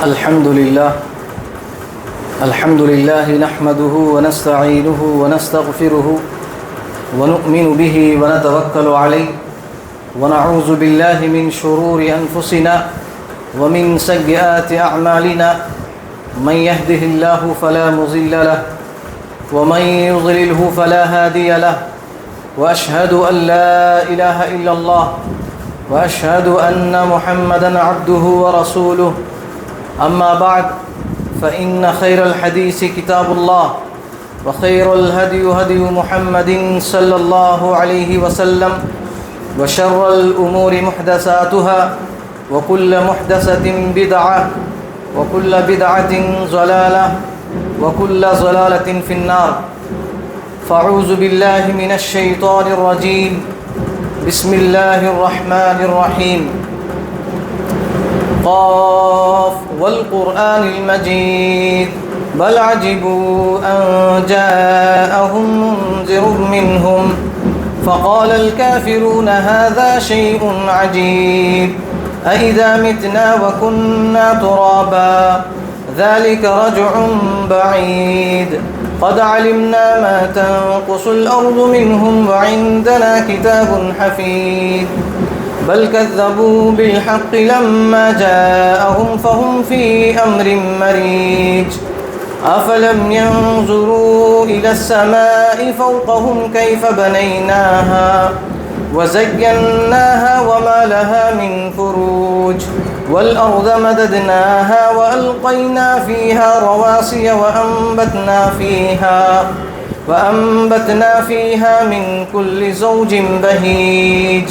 الحمد لله نحمده ونستعينه ونستغفره ونؤمن به ونتوكل عليه ونعوذ بالله من شرور أنفسنا ومن سيئات أعمالنا من يهده الله فلا مضل له ومن يضلله فلا هادي له وأشهد أن لا إله إلا الله وأشهد أن محمدًا عبده ورسوله أما بعد فإن خير الحديث كتاب الله وخير الهدي هدي محمد صلى الله عليه وسلم وشر الأمور محدثاتها وكل محدثة بدعة وكل بدعة ضلالة وكل ضلالة في النار فأعوذ بالله من الشيطان الرجيم بسم الله الرحمن الرحيم قاف والقرآن المجيد بل عجبوا أن جاءهم منذر منهم فقال الكافرون هذا شيء عجيب أإذا متنا وكنا ترابا ذلك رجع بعيد قد علمنا ما تنقص الأرض منهم وعندنا كتاب حفيظ بل كذبوا بالحق لما جاءهم فهم في أمر مريج أفلم ينظروا إلى السماء فوقهم كيف بنيناها وزيناها وما لها من فروج والأرض مددناها وألقينا فيها رواسي وأنبتنا فيها من كل زوج بهيج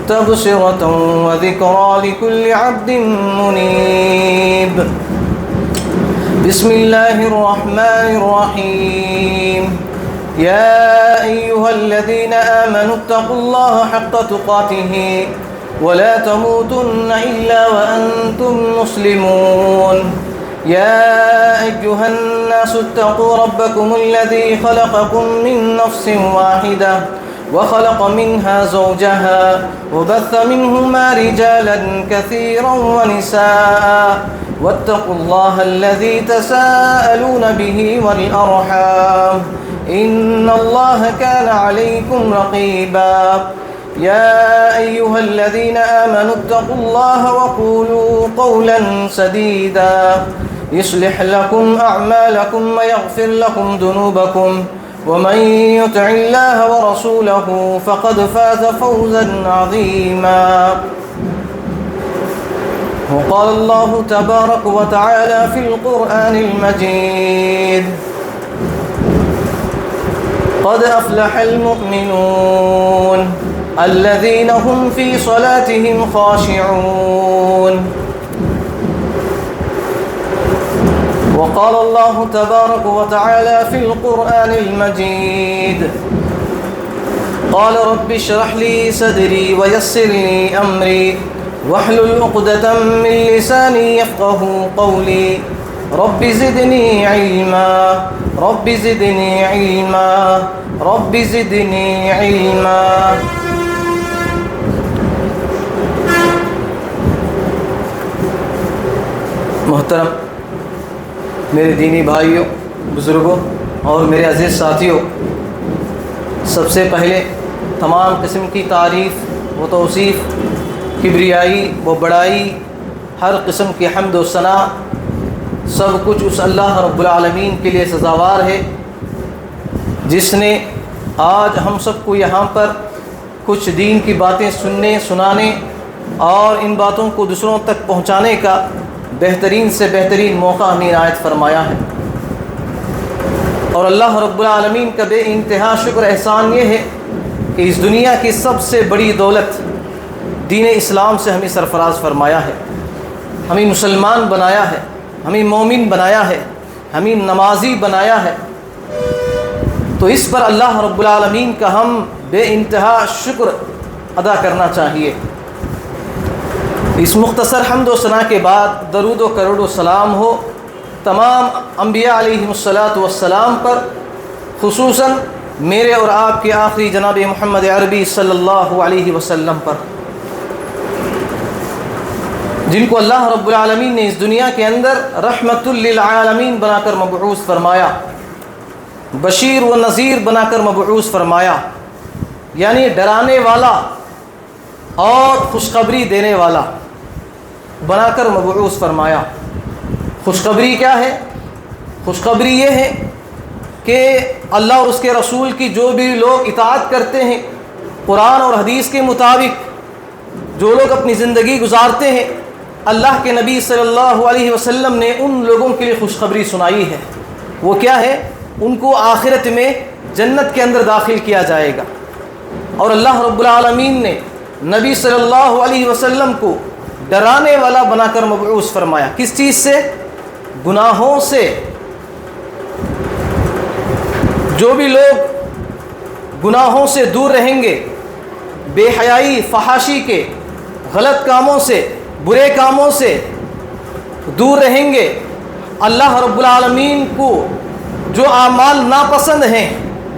تبصرة وذكرى لكل عبد منيب بسم الله الرحمن الرحيم يا أيها الذين آمنوا اتقوا الله حق تقاته ولا تموتن إلا وأنتم مسلمون يا أيها الناس اتقوا ربكم الذي خلقكم من نفس واحدة وخلق منها زوجها وبث منهما رجالا كثيرا ونساء واتقوا الله الذي تساءلون به والأرحام إن الله كان عليكم رقيبا يا أيها الذين آمنوا اتقوا الله وقولوا قولا سديدا يصلح لكم أعمالكم ويغفر لكم ذنوبكم ومن يطع الله ورسوله فقد فاز فوزا عظيما وقال الله تبارك وتعالى في القرآن المجيد قد أفلح المؤمنون الذين هم في صلاتهم خاشعون وقال الله تبارك وتعالى في القرآن المجيد قال رب اشرح لي صدري ويسر لي أمري واحلل عقدة من لساني يفقه قولي رب زدني علما رب زدني علما رب زدني علما محترم میرے دینی بھائیوں، بزرگوں اور میرے عزیز ساتھیوں، سب سے پہلے تمام قسم کی تعریف و توصیف، کبریائی و بڑائی، ہر قسم کی حمد و ثنا، سب کچھ اس اللہ رب العالمین کے لیے سزاوار ہے جس نے آج ہم سب کو یہاں پر کچھ دین کی باتیں سننے، سنانے اور ان باتوں کو دوسروں تک پہنچانے کا بہترین سے بہترین موقع ہمیں عنایت فرمایا ہے، اور اللہ رب العالمین کا بے انتہا شکر احسان یہ ہے کہ اس دنیا کی سب سے بڑی دولت دین اسلام سے ہمیں سرفراز فرمایا ہے، ہمیں مسلمان بنایا ہے، ہمیں مومن بنایا ہے، ہمیں نمازی بنایا ہے، تو اس پر اللہ رب العالمین کا ہم بے انتہا شکر ادا کرنا چاہیے۔ اس مختصر حمد و ثنا کے بعد درود و کروڑ و سلام ہو تمام انبیاء علیہم السلام پر، خصوصاً میرے اور آپ کے آخری جناب محمد عربی صلی اللہ علیہ وسلم پر۔ جن کو اللہ رب العالمین نے اس دنیا کے اندر رحمت للعالمین بنا کر مبعوث فرمایا، بشیر و نذیر بنا کر مبعوث فرمایا، یعنی ڈرانے والا اور خوشخبری دینے والا بنا کر مبعوث فرمایا۔ خوشخبری کیا ہے؟ خوشخبری یہ ہے کہ اللہ اور اس کے رسول کی جو بھی لوگ اطاعت کرتے ہیں، قرآن اور حدیث کے مطابق جو لوگ اپنی زندگی گزارتے ہیں، اللہ کے نبی صلی اللہ علیہ وسلم نے ان لوگوں کے لیے خوشخبری سنائی ہے۔ وہ کیا ہے؟ ان کو آخرت میں جنت کے اندر داخل کیا جائے گا۔ اور اللہ رب العالمین نے نبی صلی اللہ علیہ وسلم کو ڈرانے والا بنا کر مبعوث فرمایا۔ کس چیز سے؟ گناہوں سے۔ جو بھی لوگ گناہوں سے دور رہیں گے، بے حیائی، فحاشی کے، غلط کاموں سے، برے کاموں سے دور رہیں گے، اللہ رب العالمین کو جو اعمال ناپسند ہیں،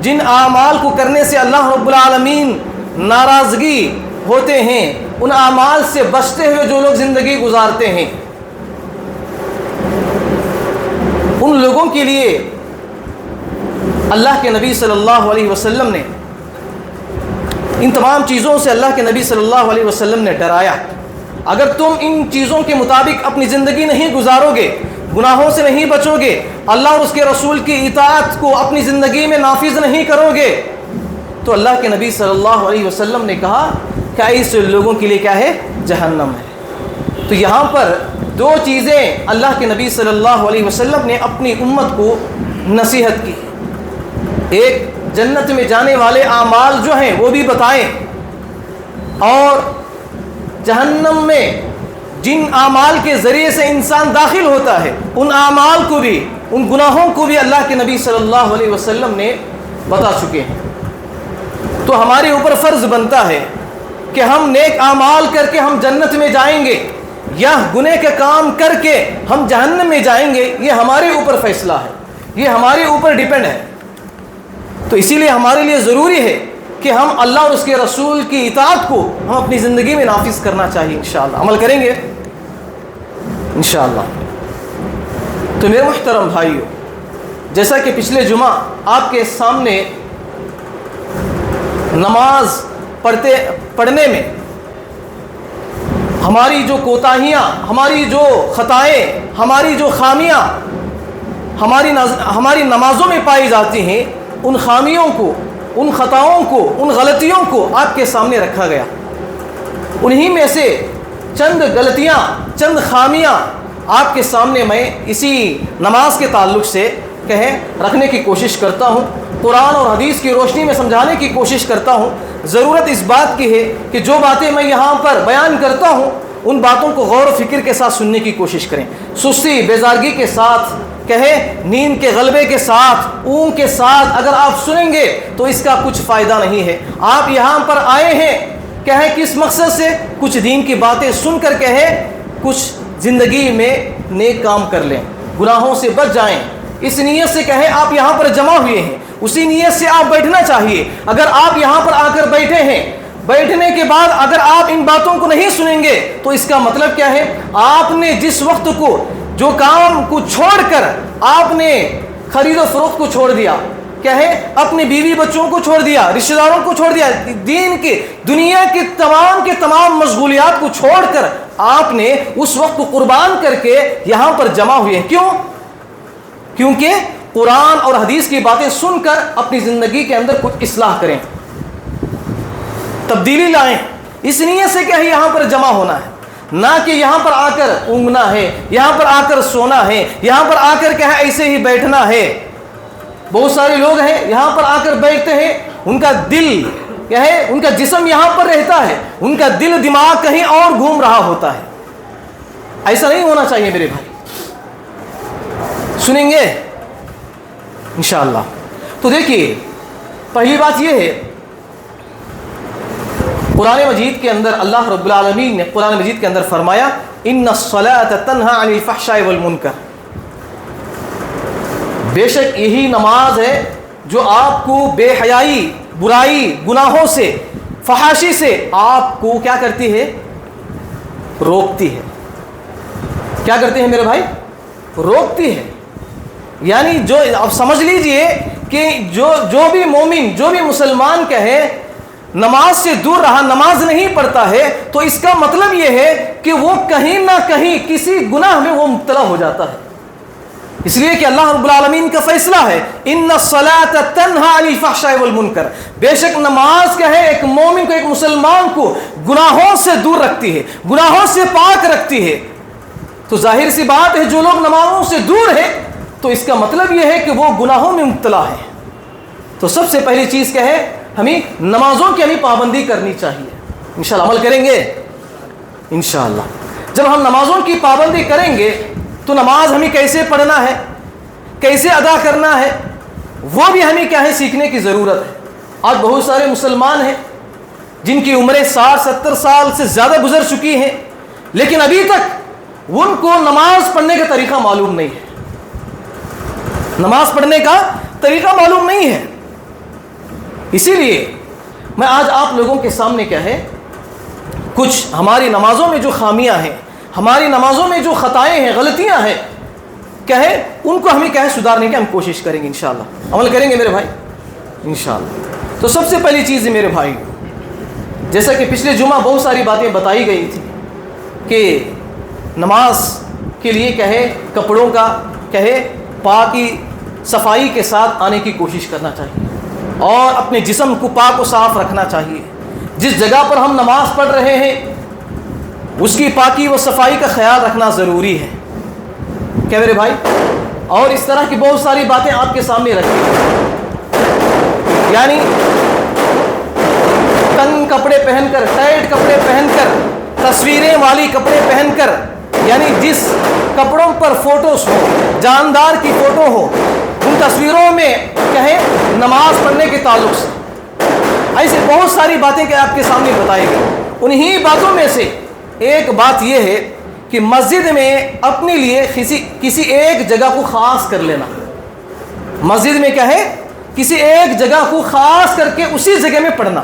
جن اعمال کو کرنے سے اللہ رب العالمین ناراضگی ہوتے ہیں، ان اعمال سے بچتے ہوئے جو لوگ زندگی گزارتے ہیں، ان لوگوں کے لیے اللہ کے نبی صلی اللہ علیہ وسلم نے ان تمام چیزوں سے اللہ کے نبی صلی اللہ علیہ وسلم نے ڈرایا۔ اگر تم ان چیزوں کے مطابق اپنی زندگی نہیں گزارو گے، گناہوں سے نہیں بچو گے، اللہ اور اس کے رسول کی اطاعت کو اپنی زندگی میں نافذ نہیں کرو گے، تو اللہ کے نبی صلی اللہ علیہ وسلم نے کہا کہ ایسے لوگوں کے لیے کیا ہے؟ جہنم ہے۔ تو یہاں پر دو چیزیں اللہ کے نبی صلی اللہ علیہ وسلم نے اپنی امت کو نصیحت کی۔ ایک، جنت میں جانے والے اعمال جو ہیں وہ بھی بتائیں، اور جہنم میں جن اعمال کے ذریعے سے انسان داخل ہوتا ہے ان اعمال کو بھی، ان گناہوں کو بھی اللہ کے نبی صلی اللہ علیہ وسلم نے بتا چکے ہیں۔ تو ہمارے اوپر فرض بنتا ہے کہ ہم نیک اعمال کر کے ہم جنت میں جائیں گے یا گناہ کا کام کر کے ہم جہنم میں جائیں گے، یہ ہمارے اوپر فیصلہ ہے، یہ ہمارے اوپر ڈیپینڈ ہے۔ تو اسی لیے ہمارے لیے ضروری ہے کہ ہم اللہ اور اس کے رسول کی اطاعت کو ہم اپنی زندگی میں نافذ کرنا چاہیے۔ انشاءاللہ عمل کریں گے انشاءاللہ۔ تو میرے محترم بھائیو، جیسا کہ پچھلے جمعہ آپ کے سامنے نماز پڑھنے میں ہماری جو کوتاہیاں، ہماری جو خطائیں، ہماری جو خامیاں ہماری نمازوں میں پائی جاتی ہیں، ان خامیوں کو، ان خطاؤں کو، ان غلطیوں کو آپ کے سامنے رکھا گیا۔ انہی میں سے چند غلطیاں، چند خامیاں آپ کے سامنے میں اسی نماز کے تعلق سے رکھنے کی کوشش کرتا ہوں، قرآن اور حدیث کی روشنی میں سمجھانے کی کوشش کرتا ہوں۔ ضرورت اس بات کی ہے کہ جو باتیں میں یہاں پر بیان کرتا ہوں ان باتوں کو غور و فکر کے ساتھ سننے کی کوشش کریں، سستی بیزارگی کے ساتھ، نیند کے غلبے کے ساتھ، اونگ کے ساتھ اگر آپ سنیں گے تو اس کا کچھ فائدہ نہیں ہے۔ آپ یہاں پر آئے ہیں کس مقصد سے؟ کچھ دین کی باتیں سن کر کچھ زندگی میں نیک کام کر لیں، گناہوں سے بچ جائیں، اس نیت سے آپ یہاں پر جمع ہوئے ہیں، اسی نیت سے آپ بیٹھنا چاہیے۔ اگر آپ یہاں پر آ کر بیٹھے ہیں، بیٹھنے کے بعد اگر آپ ان باتوں کو نہیں سنیں گے تو اس کا مطلب کیا ہے؟ آپ نے جس وقت کو، جو کام کو چھوڑ کر آپ نے خرید و فروخت کو چھوڑ دیا، اپنے بیوی بچوں کو چھوڑ دیا، رشتہ داروں کو چھوڑ دیا، دین کے، دنیا کے تمام مشغولیات کو چھوڑ کر آپ نے اس وقت کو قربان کر کے یہاں پر جمع ہوئے ہیں۔ کیوں؟ کیونکہ قرآن اور حدیث کی باتیں سن کر اپنی زندگی کے اندر کچھ اصلاح کریں، تبدیلی لائیں۔ اس نیت سے یہاں پر جمع ہونا ہے، نہ کہ یہاں پر آ کر اونگنا ہے، یہاں پر آ کر سونا ہے، یہاں پر آ کر ایسے ہی بیٹھنا ہے۔ بہت سارے لوگ ہیں یہاں پر آ کر بیٹھتے ہیں، ان کا دل ان کا جسم یہاں پر رہتا ہے، ان کا دل دماغ کہیں اور گھوم رہا ہوتا ہے۔ ایسا نہیں ہونا چاہیے میرے بھائی۔ سنیں گے انشاءاللہ۔ تو دیکھیے، پہلی بات یہ ہے، قرآن مجید کے اندر اللہ رب العالمین نے قرآن مجید کے اندر فرمایا ان الصلاۃ تنہی عن الفحشاء والمنکر، بے شک یہی نماز ہے جو آپ کو بے حیائی، برائی، گناہوں سے، فحاشی سے آپ کو کیا کرتی ہے؟ روکتی ہے۔ کیا کرتے ہیں میرے بھائی؟ روکتی ہے. یعنی جو اب سمجھ لیجئے کہ جو بھی مومن، جو بھی مسلمان کہے نماز سے دور رہا، نماز نہیں پڑھتا ہے، تو اس کا مطلب یہ ہے کہ وہ کہیں نہ کہیں کسی گناہ میں وہ مبتلا ہو جاتا ہے. اس لیے کہ اللہ رب العالمین کا فیصلہ ہے ان الصلاۃ تنہی عن الفحشاء والمنکر، بے شک نماز کیا ہے ایک مومن کو، ایک مسلمان کو گناہوں سے دور رکھتی ہے، گناہوں سے پاک رکھتی ہے. تو ظاہر سی بات ہے جو لوگ نمازوں سے دور ہے تو اس کا مطلب یہ ہے کہ وہ گناہوں میں مبتلا ہے. تو سب سے پہلی چیز کیا ہے؟ ہمیں نمازوں کی پابندی کرنی چاہیے. انشاءاللہ عمل کریں گے انشاءاللہ. جب ہم نمازوں کی پابندی کریں گے تو نماز ہمیں کیسے پڑھنا ہے، کیسے ادا کرنا ہے، وہ بھی ہمیں کیا ہے سیکھنے کی ضرورت ہے. آج بہت سارے مسلمان ہیں جن کی عمریں 60-70 سال سے زیادہ گزر چکی ہیں، لیکن ابھی تک ان کو نماز پڑھنے کا طریقہ معلوم نہیں ہے. نماز پڑھنے کا طریقہ معلوم نہیں ہے. اسی لیے میں آج آپ لوگوں کے سامنے کیا ہے کچھ ہماری نمازوں میں جو خامیاں ہیں، ہماری نمازوں میں جو خطائیں ہیں، غلطیاں ہیں، کیا ہے ان کو ہمیں کیا ہے سدھارنے کی ہم کوشش کریں گے انشاءاللہ. عمل کریں گے میرے بھائی انشاءاللہ. تو سب سے پہلی چیز ہے میرے بھائی، جیسا کہ پچھلے جمعہ بہت ساری باتیں بتائی گئی تھی کہ نماز کے لیے کیا ہے کپڑوں کا کیا ہے پاکی صفائی کے ساتھ آنے کی کوشش کرنا چاہیے اور اپنے جسم کو پاک و صاف رکھنا چاہیے. جس جگہ پر ہم نماز پڑھ رہے ہیں اس کی پاکی و صفائی کا خیال رکھنا ضروری ہے. کیا میرے بھائی؟ اور اس طرح کی بہت ساری باتیں آپ کے سامنے رکھی، یعنی تنگ کپڑے پہن کر، ٹائٹ کپڑے پہن کر، تصویریں والی کپڑے پہن کر، یعنی جس کپڑوں پر فوٹوز ہو، جاندار کی فوٹو ہو، ان تصویروں میں کہیں نماز پڑھنے کے تعلق سے ایسے بہت ساری باتیں کہ آپ کے سامنے بتائی گئی. انہی باتوں میں سے ایک بات یہ ہے کہ مسجد میں اپنے لیے کسی ایک جگہ کو خاص کر لینا. مسجد میں کیا ہے کسی ایک جگہ کو خاص کر کے اسی جگہ میں پڑھنا.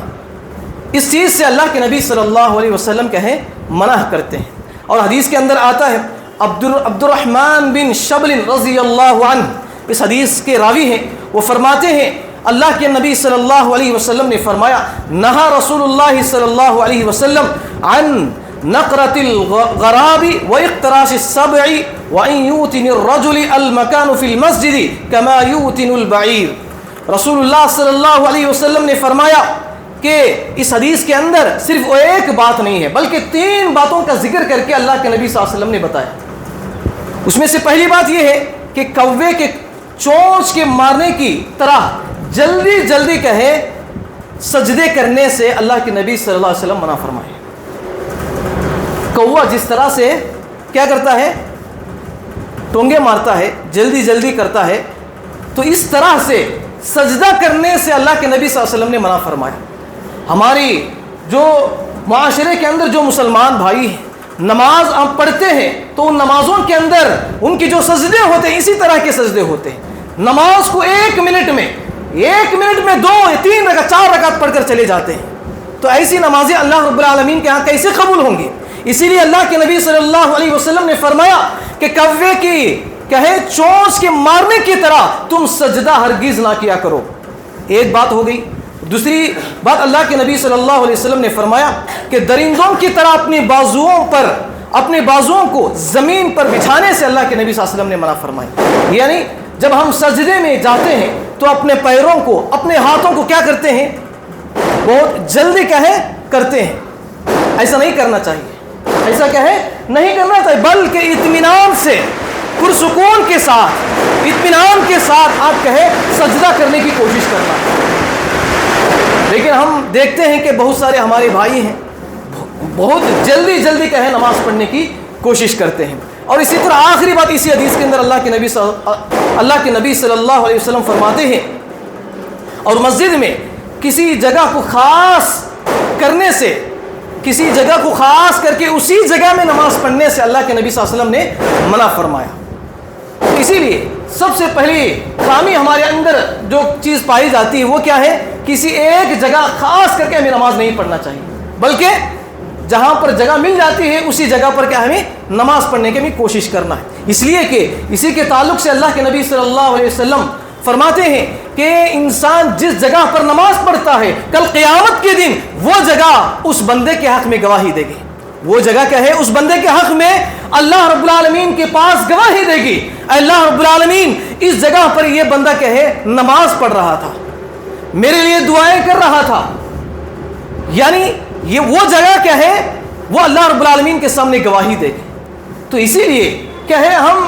اس چیز سے اللہ کے نبی صلی اللہ علیہ وسلم کہیں منع کرتے ہیں. اور حدیث کے اندر آتا ہے عبد الرحمن بن شبل رضی اللہ عنہ، اس حدیث کے راوی ہیں، وہ فرماتے ہیں اللہ کے نبی صلی اللہ علیہ وسلم نے فرمایا نہا رسول اللہ صلی اللہ علیہ وسلم عن نقرۃ الغراب واقتراش السبع وان یوتن الرجل المکان فی المسجد کما یوتن البعیر. رسول اللہ صلی اللہ علیہ وسلم نے فرمایا کہ اس حدیث کے اندر صرف ایک بات نہیں ہے بلکہ 3 باتوں کا ذکر کر کے اللہ کے نبی صلی اللہ علیہ وسلم نے بتایا. اس میں سے پہلی بات یہ ہے کہ کوے کے چونچ کے مارنے کی طرح جلدی جلدی کہے سجدے کرنے سے اللہ کے نبی صلی اللہ علیہ وسلم منع فرمائے. کوا جس طرح سے کیا کرتا ہے ٹونگے مارتا ہے، جلدی جلدی کرتا ہے، تو اس طرح سے سجدہ کرنے سے اللہ کے نبی صلی اللہ علیہ وسلم نے منع فرمایا. ہماری جو معاشرے کے اندر جو مسلمان بھائی ہیں نماز آپ پڑھتے ہیں تو ان نمازوں کے اندر ان کی جو سجدے ہوتے ہیں اسی طرح کے سجدے ہوتے ہیں. نماز کو 1 منٹ میں 2 یا 3 رکعت 4 رکعت پڑھ کر چلے جاتے ہیں. تو ایسی نمازیں اللہ رب العالمین کے ہاں کیسے قبول ہوں گی؟ اسی لیے اللہ کے نبی صلی اللہ علیہ وسلم نے فرمایا کہ کوے کی کہے چونچ کے مارنے کی طرح تم سجدہ ہرگز نہ کیا کرو. ایک بات ہو گئی. دوسری بات اللہ کے نبی صلی اللہ علیہ وسلم نے فرمایا کہ درندوں کی طرح اپنے بازوؤں کو زمین پر بچھانے سے اللہ کے نبی صلی اللہ علیہ وسلم نے منع فرمایا. یعنی جب ہم سجدے میں جاتے ہیں تو اپنے پیروں کو، اپنے ہاتھوں کو کیا کرتے ہیں بہت جلدی کرتے ہیں. ایسا نہیں کرنا چاہیے، ایسا نہیں کرنا چاہیے، بلکہ اطمینان سے پرسکون کے ساتھ اطمینان کے ساتھ آپ سجدہ کرنے کی کوشش کرنا. لیکن ہم دیکھتے ہیں کہ بہت سارے ہمارے بھائی ہیں بہت جلدی جلدی نماز پڑھنے کی کوشش کرتے ہیں. اور اسی طرح آخری بات اسی حدیث کے اندر اللہ کے نبی صلی اللہ علیہ وسلم فرماتے ہیں اور مسجد میں کسی جگہ کو خاص کرنے سے، کسی جگہ کو خاص کر کے اسی جگہ میں نماز پڑھنے سے اللہ کے نبی صلی اللہ علیہ وسلم نے منع فرمایا. اسی لیے سب سے پہلی خامی ہمارے اندر جو چیز پائی جاتی ہے وہ کیا ہے؟ کسی ایک جگہ خاص کر کے ہمیں نماز نہیں پڑھنا چاہیے، بلکہ جہاں پر جگہ مل جاتی ہے اسی جگہ پر کیا ہمیں نماز پڑھنے کی ہمیں کوشش کرنا ہے. اس لیے کہ اسی کے تعلق سے اللہ کے نبی صلی اللہ علیہ وسلم فرماتے ہیں کہ انسان جس جگہ پر نماز پڑھتا ہے کل قیامت کے دن وہ جگہ اس بندے کے حق میں گواہی دے گی. وہ جگہ کیا ہے اس بندے کے حق میں اللہ رب العالمین کے پاس گواہی دے گی. اللہ رب العالمین اس جگہ پر یہ بندہ کیا ہے نماز پڑھ رہا تھا, میرے لیے دعائیں کر رہا تھا. یعنی یہ وہ جگہ کیا ہے وہ اللہ رب العالمین کے سامنے گواہی دے گی. تو اسی لیے کیا ہے ہم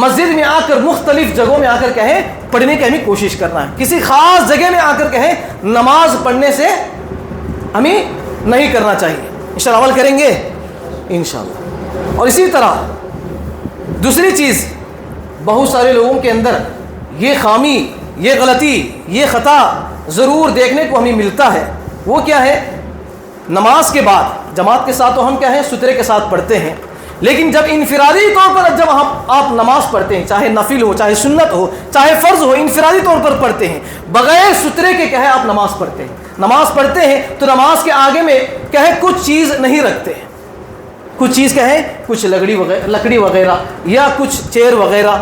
مسجد میں آ کر مختلف جگہوں میں آ کر کیا ہے پڑھنے کی ہمیں کوشش کرنا ہے. کسی خاص جگہ میں آ کر کہیں نماز پڑھنے سے ہمیں نہیں کرنا چاہیے. انشاءاللہ عمل کریں گے انشاءاللہ. اور اسی طرح دوسری چیز بہت سارے لوگوں کے اندر یہ خامی, یہ غلطی, یہ خطا ضرور دیکھنے کو ہمیں ملتا ہے. وہ کیا ہے نماز کے بعد جماعت کے ساتھ تو ہم کیا ہے سترے کے ساتھ پڑھتے ہیں, لیکن جب انفرادی طور پر جب آپ نماز پڑھتے ہیں چاہے نفل ہو چاہے سنت ہو چاہے فرض ہو انفرادی طور پر پڑھتے ہیں بغیر سترے کے کیا ہے آپ نماز پڑھتے ہیں. نماز پڑھتے ہیں تو نماز کے آگے میں کیا ہے کچھ چیز نہیں رکھتے ہیں. کچھ چیز کیا ہے کچھ لکڑی وغیرہ یا کچھ چیئر وغیرہ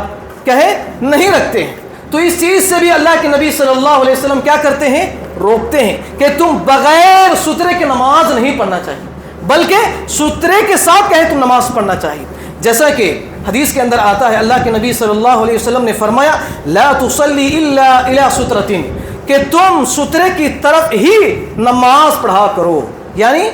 کیا ہے نہیں رکھتے ہیں. تو اس چیز سے بھی اللہ کے نبی صلی اللہ علیہ وسلم کیا کرتے ہیں روکتے ہیں کہ تم بغیر سترے کے نماز نہیں پڑھنا چاہیے بلکہ سترے کے ساتھ کہے تم نماز پڑھنا چاہیے. جیسا کہ حدیث کے اندر آتا ہے اللہ کے نبی صلی اللہ علیہ وسلم نے فرمایا لا تصلی الا الی سترۃ کہ تم سترے کی طرف ہی نماز پڑھا کرو. یعنی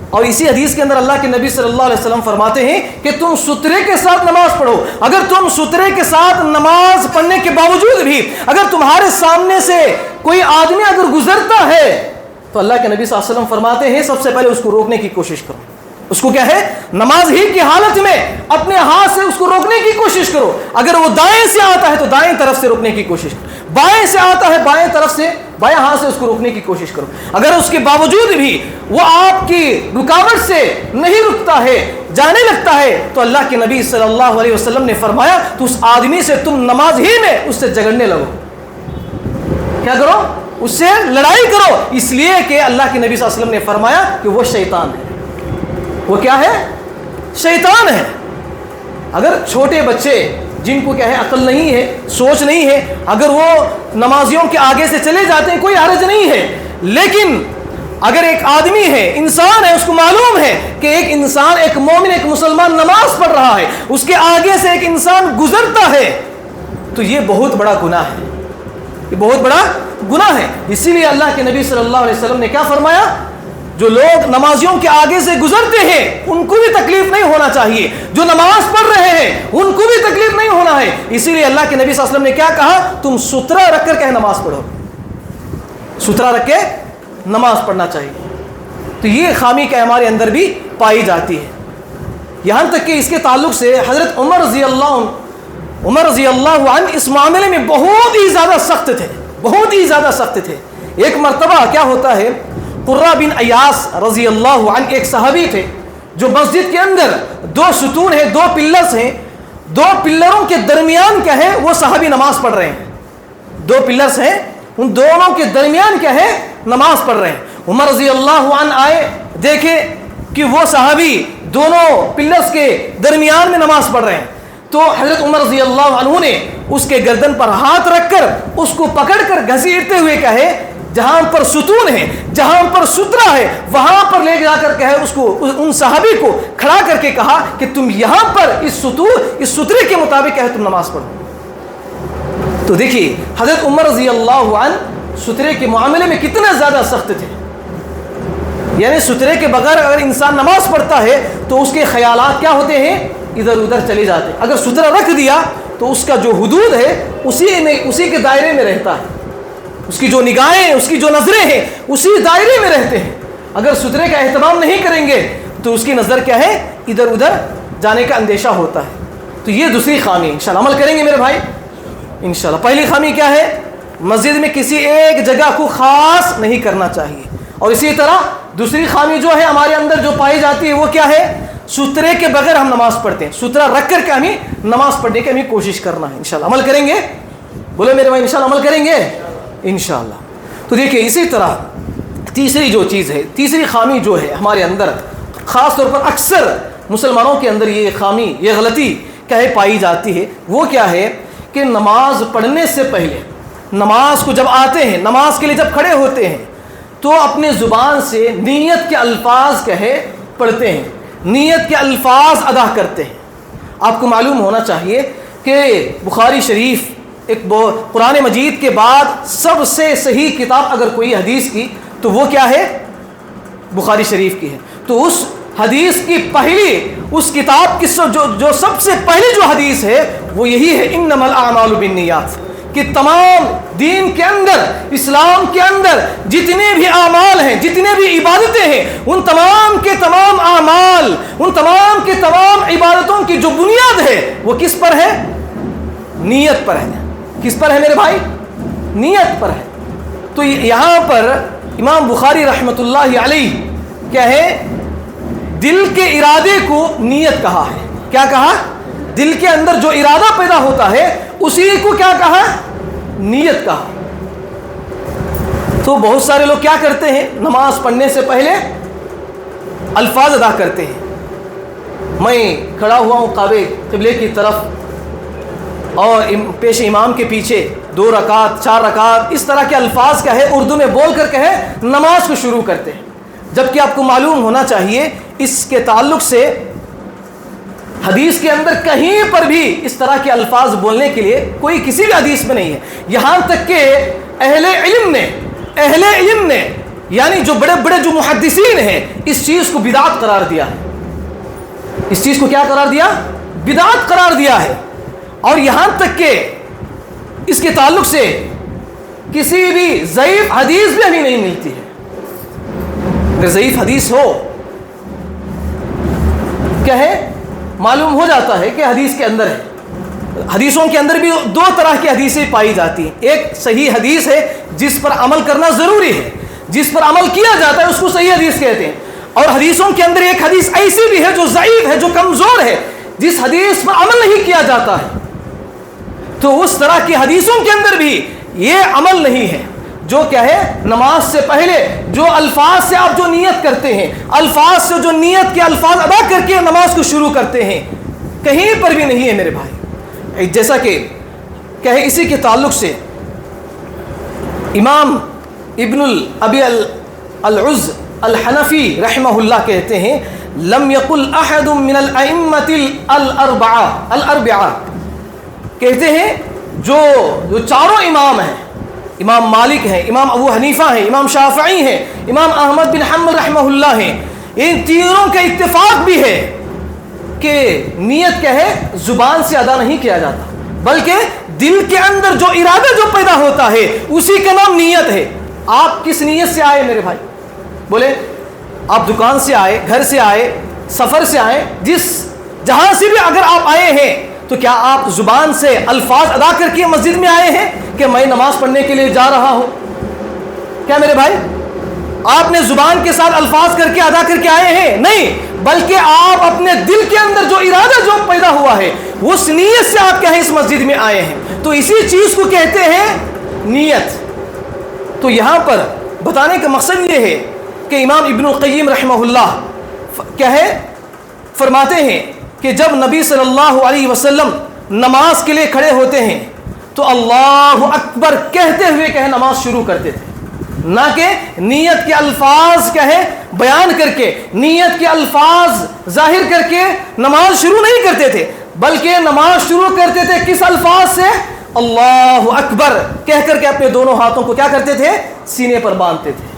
اور اسی حدیث کے اندر اللہ کے نبی صلی اللہ علیہ وسلم فرماتے ہیں کہ تم سترے کے ساتھ نماز پڑھو. اگر تم سترے کے ساتھ نماز پڑھنے کے باوجود بھی اگر تمہارے سامنے سے کوئی آدمی اگر گزرتا ہے تو اللہ کے نبی صلی اللہ علیہ وسلم فرماتے ہیں سب سے پہلے اس کو روکنے کی کوشش کرو. اس کو کیا ہے نماز ہی کی حالت میں اپنے ہاتھ سے اس کو روکنے کی کوشش کرو. اگر وہ دائیں سے آتا ہے تو دائیں طرف سے روکنے کی کوشش کرو, بائیں سے آتا ہے بائیں طرف سے بائیں ہاتھ سے اس کو روکنے کی کوشش کرو. اگر اس کے باوجود بھی وہ آپ کی رکاوٹ سے نہیں رکتا ہے جانے لگتا ہے تو اللہ کے نبی صلی اللہ علیہ وسلم نے فرمایا تو اس آدمی سے تم نماز ہی میں اس سے جھگڑنے لگو. کیا کرو اس سے لڑائی کرو, اس لیے کہ اللہ کے نبی صلی اللہ علیہ وسلم نے فرمایا کہ وہ شیطان ہے. وہ کیا ہے شیطان ہے. اگر چھوٹے بچے جن کو کیا ہے عقل نہیں ہے سوچ نہیں ہے اگر وہ نمازیوں کے آگے سے چلے جاتے ہیں کوئی حرج نہیں ہے, لیکن اگر ایک آدمی ہے انسان ہے اس کو معلوم ہے کہ ایک انسان ایک مومن ایک مسلمان نماز پڑھ رہا ہے اس کے آگے سے ایک انسان گزرتا ہے تو یہ بہت بڑا گناہ ہے, یہ بہت بڑا گناہ ہے. اسی لیے اللہ کے نبی صلی اللہ علیہ وسلم نے کیا فرمایا جو لوگ نمازیوں کے آگے سے گزرتے ہیں ان کو بھی تکلیف نہیں ہونا چاہیے, جو نماز پڑھ رہے ہیں ان کو بھی تکلیف نہیں ہونا ہے. اسی لیے اللہ کے نبی صلی اللہ علیہ وسلم نے کیا کہا تم سترہ رکھ کر کہے نماز پڑھو, سترہ رکھ کے نماز پڑھنا چاہیے. تو یہ خامی کیا ہمارے اندر بھی پائی جاتی ہے. یہاں تک کہ اس کے تعلق سے حضرت عمر رضی اللہ عنہ اس معاملے میں بہت ہی زیادہ سخت تھے, بہت ہی زیادہ سخت تھے. ایک مرتبہ کیا ہوتا ہے قرہ بن ایاس رضی اللہ عنہ ایک صحابی تھے جو مسجد کے اندر دو ستون ہیں دو پلرز ہیں, دو پلروں کے درمیان کیا ہے وہ صحابی نماز پڑھ رہے ہیں. دو پلرز ہیں ان دونوں کے درمیان کیا ہے نماز پڑھ رہے ہیں. عمر رضی اللہ عنہ آئے دیکھے کہ وہ صحابی دونوں پلرز کے درمیان میں نماز پڑھ رہے ہیں تو حضرت عمر رضی اللہ عنہ نے اس کے گردن پر ہاتھ رکھ کر اس کو پکڑ کر گھسیٹتے ہوئے کہے جہاں پر ستون ہے جہاں پر سترہ ہے وہاں پر لے جا کر کہے اس کو ان صحابی کو کھڑا کر کے کہا کہ تم یہاں پر اس سترے کے مطابق کہے تم نماز پڑھو. تو دیکھیے حضرت عمر رضی اللہ عنہ سترے کے معاملے میں کتنا زیادہ سخت تھے. یعنی سترے کے بغیر اگر انسان نماز پڑھتا ہے تو اس کے خیالات کیا ہوتے ہیں ادھر ادھر چلے جاتے ہیں. اگر سترہ رکھ دیا تو اس کا جو حدود ہے اسی کے دائرے میں رہتا ہے, اس کی جو نگاہیں اس کی جو نظریں ہیں اسی دائرے میں رہتے ہیں. اگر سترے کا اہتمام نہیں کریں گے تو اس کی نظر کیا ہے ادھر ادھر جانے کا اندیشہ ہوتا ہے. تو یہ دوسری خامی انشاءاللہ عمل کریں گے میرے بھائی انشاءاللہ. پہلی خامی کیا ہے مسجد میں کسی ایک جگہ کو خاص نہیں کرنا چاہیے. اور اسی طرح دوسری خامی جو ہے ہمارے اندر جو پائی جاتی ہے وہ کیا ہے سترے کے بغیر ہم نماز پڑھتے ہیں. سترہ رکھ کر کے ہمیں نماز پڑھنے کی ہمیں کوشش کرنا ہے. انشاءاللہ عمل کریں گے, بولے میرے بھائی انشاءاللہ عمل کریں گے انشاءاللہ. تو دیکھیے اسی طرح تیسری جو چیز ہے تیسری خامی جو ہے ہمارے اندر خاص طور پر اکثر مسلمانوں کے اندر یہ خامی، یہ غلطی کہے پائی جاتی ہے، وہ کیا ہے کہ نماز پڑھنے سے پہلے، نماز کو جب آتے ہیں، نماز کے لیے جب کھڑے ہوتے ہیں تو اپنے زبان سے نیت کے الفاظ کہے پڑھتے ہیں، نیت کے الفاظ ادا کرتے ہیں۔ آپ کو معلوم ہونا چاہیے کہ بخاری شریف ایک قرآن مجید کے بعد سب سے صحیح کتاب اگر کوئی حدیث کی تو وہ کیا ہے؟ بخاری شریف کی ہے۔ تو اس حدیث کی پہلی، اس کتاب کی جو سب سے پہلی جو حدیث ہے وہ یہی ہے انما الاعمال بالنیات، کہ تمام دین کے اندر، اسلام کے اندر جتنے بھی اعمال ہیں، جتنے بھی عبادتیں ہیں، ان تمام کے تمام اعمال، ان تمام کے تمام عبادتوں کی جو بنیاد ہے وہ کس پر ہے؟ نیت پر ہے۔ کس پر ہے میرے بھائی؟ نیت پر ہے۔ تو یہاں پر امام بخاری رحمۃ اللہ علیہ کیا ہے؟ دل کے ارادے کو نیت کہا ہے۔ کیا کہا؟ دل کے اندر جو ارادہ پیدا ہوتا ہے اسی کو کیا کہا؟ نیت کہا۔ تو بہت سارے لوگ کیا کرتے ہیں؟ نماز پڑھنے سے پہلے الفاظ ادا کرتے ہیں، میں کھڑا ہوا ہوں کعبے قبلے کی طرف اور پیش امام کے پیچھے 2 رکعت 4 رکعت، اس طرح کے الفاظ کیا ہے اردو میں بول کر کہے نماز کو شروع کرتے ہیں۔ جبکہ آپ کو معلوم ہونا چاہیے اس کے تعلق سے حدیث کے اندر کہیں پر بھی اس طرح کے الفاظ بولنے کے لیے کوئی کسی بھی حدیث میں نہیں ہے، یہاں تک کہ اہل علم نے یعنی جو بڑے بڑے جو محدثین ہیں اس چیز کو بدعت قرار دیا ہے۔ اس چیز کو کیا قرار دیا؟ بدعت قرار دیا ہے۔ اور یہاں تک کہ اس کے تعلق سے کسی بھی ضعیف حدیث بھی ہمیں نہیں ملتی ہے۔ اگر ضعیف حدیث ہو کیا ہے معلوم ہو جاتا ہے کہ حدیث کے اندر ہے۔ حدیثوں کے اندر بھی 2 طرح کی حدیثیں پائی جاتی ہیں، ایک صحیح حدیث ہے جس پر عمل کرنا ضروری ہے، جس پر عمل کیا جاتا ہے اس کو صحیح حدیث کہتے ہیں، اور حدیثوں کے اندر ایک حدیث ایسی بھی ہے جو ضعیف ہے، جو کمزور ہے، جس حدیث پر عمل نہیں کیا جاتا ہے۔ تو اس طرح کی حدیثوں کے اندر بھی یہ عمل نہیں ہے، جو کیا ہے نماز سے پہلے جو الفاظ سے آپ جو نیت کرتے ہیں، الفاظ سے جو نیت کے الفاظ ادا کر کے نماز کو شروع کرتے ہیں، کہیں پر بھی نہیں ہے میرے بھائی۔ جیسا کہ کیا ہے اسی کے تعلق سے امام ابن ابی العز الحنفی رحمہ اللہ کہتے ہیں لم یقل احد من الائمۃ الاربعہ، کہتے ہیں جو 4 امام ہیں، امام مالک ہیں، امام ابو حنیفہ ہیں، امام شافعی ہیں، امام احمد بن حنبل رحمہ اللہ ہیں، ان تینوں کا اتفاق بھی ہے کہ نیت کیا ہے زبان سے ادا نہیں کیا جاتا، بلکہ دل کے اندر جو ارادہ جو پیدا ہوتا ہے اسی کا نام نیت ہے۔ آپ کس نیت سے آئے میرے بھائی؟ بولے آپ دکان سے آئے، گھر سے آئے، سفر سے آئے، جہاں سے بھی اگر آپ آئے ہیں تو کیا آپ زبان سے الفاظ ادا کر کے مسجد میں آئے ہیں کہ میں نماز پڑھنے کے لیے جا رہا ہوں؟ کیا میرے بھائی آپ نے زبان کے ساتھ الفاظ کر کے ادا کر کے آئے ہیں؟ نہیں، بلکہ آپ اپنے دل کے اندر جو ارادہ جو پیدا ہوا ہے اس نیت سے آپ کیا ہے اس مسجد میں آئے ہیں، تو اسی چیز کو کہتے ہیں نیت۔ تو یہاں پر بتانے کا مقصد یہ ہے کہ امام ابن القیم رحمہ اللہ کیا ہے فرماتے ہیں کہ جب نبی صلی اللہ علیہ وسلم نماز کے لیے کھڑے ہوتے ہیں تو اللہ اکبر کہتے ہوئے کہے نماز شروع کرتے تھے، نہ کہ نیت کے الفاظ کہے بیان کر کے، نیت کے الفاظ ظاہر کر کے نماز شروع نہیں کرتے تھے، بلکہ نماز شروع کرتے تھے کس الفاظ سے؟ اللہ اکبر کہہ کر کے اپنے دونوں ہاتھوں کو کیا کرتے تھے؟ سینے پر باندھتے تھے۔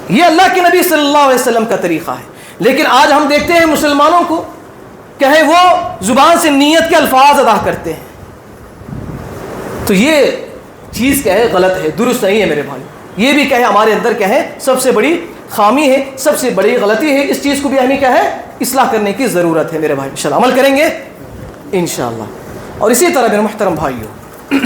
یہ اللہ کے نبی صلی اللہ علیہ وسلم کا طریقہ ہے۔ لیکن آج ہم دیکھتے ہیں مسلمانوں کو کہے وہ زبان سے نیت کے الفاظ ادا کرتے ہیں، تو یہ چیز کیا ہے غلط ہے، درست نہیں ہے میرے بھائی۔ یہ بھی کیا ہے ہمارے اندر کیا ہے سب سے بڑی خامی ہے، سب سے بڑی غلطی ہے، اس چیز کو بھی ہمیں کیا ہے اصلاح کرنے کی ضرورت ہے میرے بھائی۔ انشاءاللہ عمل کریں گے انشاءاللہ۔ اور اسی طرح میرے محترم بھائیوں،